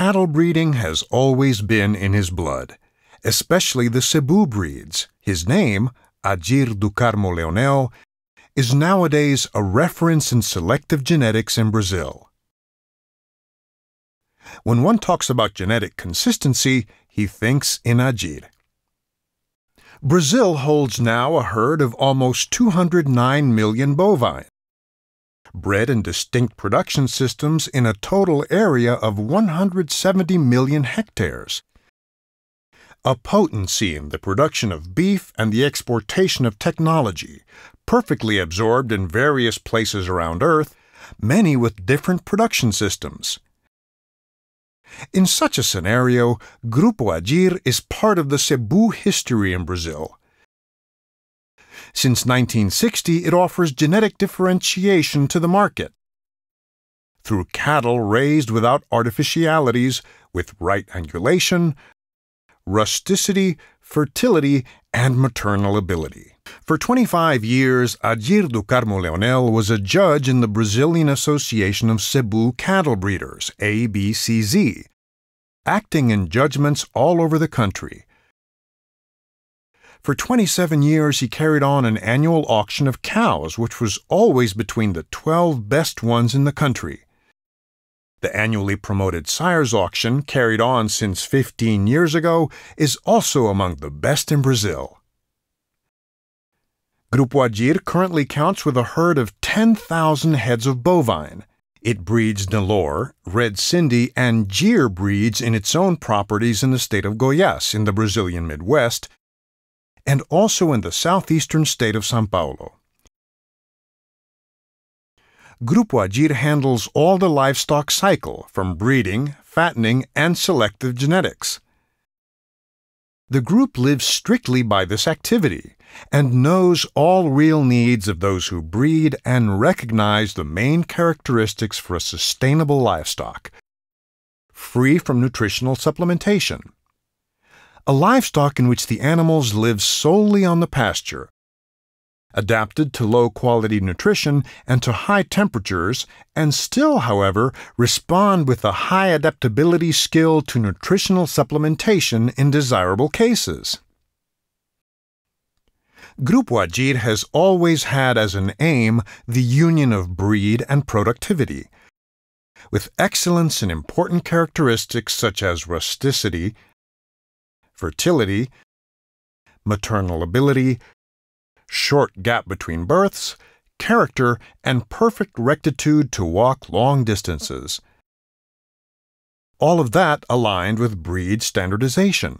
cattle breeding has always been in his blood, especially the Cebu breeds. His name, Adir do Carmo Leonel, is nowadays a reference in selective genetics in Brazil. When one talks about genetic consistency, he thinks in Adir. Brazil holds now a herd of almost 209 million bovine, bred in distinct production systems in a total area of 170 million hectares. A potency in the production of beef and the exportation of technology, perfectly absorbed in various places around Earth, many with different production systems. In such a scenario, Grupo Adir is part of the Cebu history in Brazil. Since 1960, it offers genetic differentiation to the market through cattle raised without artificialities, with right angulation, rusticity, fertility, and maternal ability. For 25 years, Adir do Carmo Leonel was a judge in the Brazilian Association of Cebu Cattle Breeders, ABCZ, acting in judgments all over the country. For 27 years, he carried on an annual auction of cows, which was always between the 12 best ones in the country. The annually promoted sires auction, carried on since 15 years ago, is also among the best in Brazil. Grupo Adir currently counts with a herd of 10,000 heads of bovine. It breeds Nelore, Red Cindy, and Gyr breeds in its own properties in the state of Goiás, in the Brazilian Midwest, and also in the southeastern state of São Paulo. Grupo Adir handles all the livestock cycle, from breeding, fattening, and selective genetics. The group lives strictly by this activity and knows all real needs of those who breed and recognize the main characteristics for a sustainable livestock, free from nutritional supplementation. A livestock in which the animals live solely on the pasture, adapted to low-quality nutrition and to high temperatures, and still, however, respond with a high adaptability skill to nutritional supplementation in desirable cases. Grupo Adir has always had as an aim the union of breed and productivity, with excellence in important characteristics such as rusticity, fertility, maternal ability, short gap between births, character, and perfect rectitude to walk long distances. All of that aligned with breed standardization.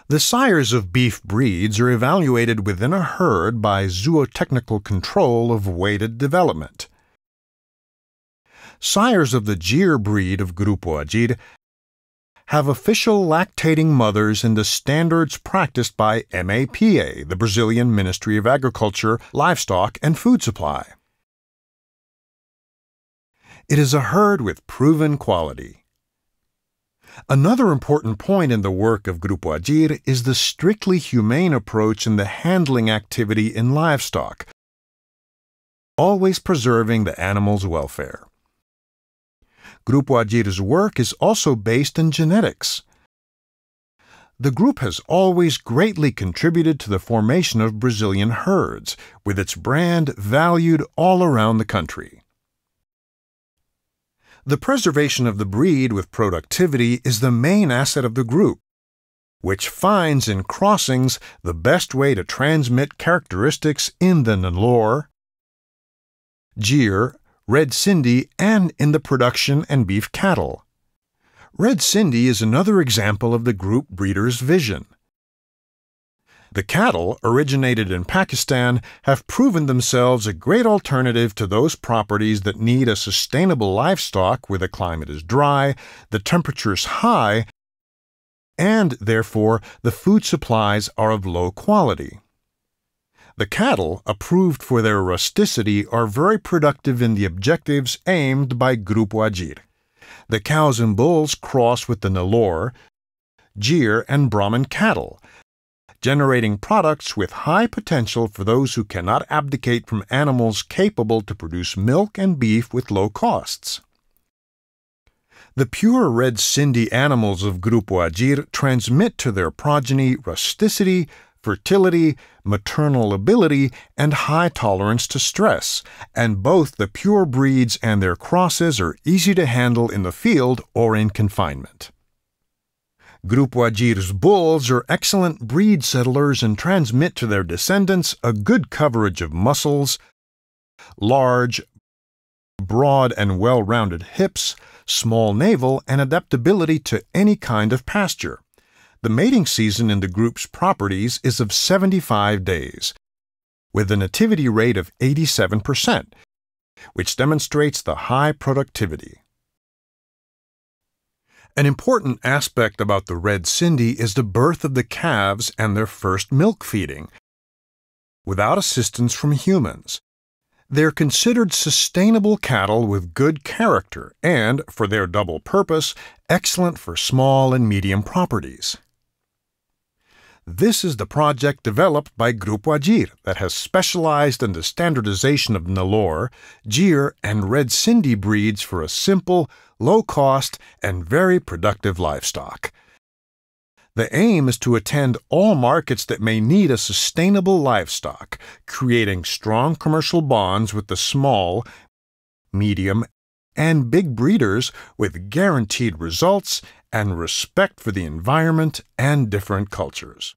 The sires of beef breeds are evaluated within a herd by zootechnical control of weighted development. Sires of the Gyr breed of Grupo Adir have official lactating mothers in the standards practiced by MAPA, the Brazilian Ministry of Agriculture, Livestock, and Food Supply. It is a herd with proven quality. Another important point in the work of Grupo Adir is the strictly humane approach in the handling activity in livestock, always preserving the animal's welfare. Grupo Adir's work is also based in genetics. The group has always greatly contributed to the formation of Brazilian herds, with its brand valued all around the country. The preservation of the breed with productivity is the main asset of the group, which finds in crossings the best way to transmit characteristics in the Nelore, Gyr, Red Cindy, and in the production and beef cattle. Red Cindy is another example of the group breeder's vision. The cattle, originated in Pakistan, have proven themselves a great alternative to those properties that need a sustainable livestock where the climate is dry, the temperatures high, and, therefore, the food supplies are of low quality. The cattle, approved for their rusticity, are very productive in the objectives aimed by Grupo Adir. The cows and bulls cross with the Nelore, Gyr, and Brahman cattle, generating products with high potential for those who cannot abdicate from animals capable to produce milk and beef with low costs. The pure Red Cindy animals of Grupo Adir transmit to their progeny rusticity, fertility, maternal ability, and high tolerance to stress, and both the pure breeds and their crosses are easy to handle in the field or in confinement. Grupo Adir's bulls are excellent breed settlers and transmit to their descendants a good coverage of muscles, large, broad and well-rounded hips, small navel, and adaptability to any kind of pasture. The mating season in the group's properties is of 75 days, with a nativity rate of 87%, which demonstrates the high productivity. An important aspect about the Red Cindy is the birth of the calves and their first milk feeding, without assistance from humans. They're considered sustainable cattle with good character and, for their double purpose, excellent for small and medium properties. This is the project developed by Grupo Adir that has specialized in the standardization of Nalor, Gir, and Red Cindy breeds for a simple, low-cost, and very productive livestock. The aim is to attend all markets that may need a sustainable livestock, creating strong commercial bonds with the small, medium, and big breeders with guaranteed results and respect for the environment and different cultures.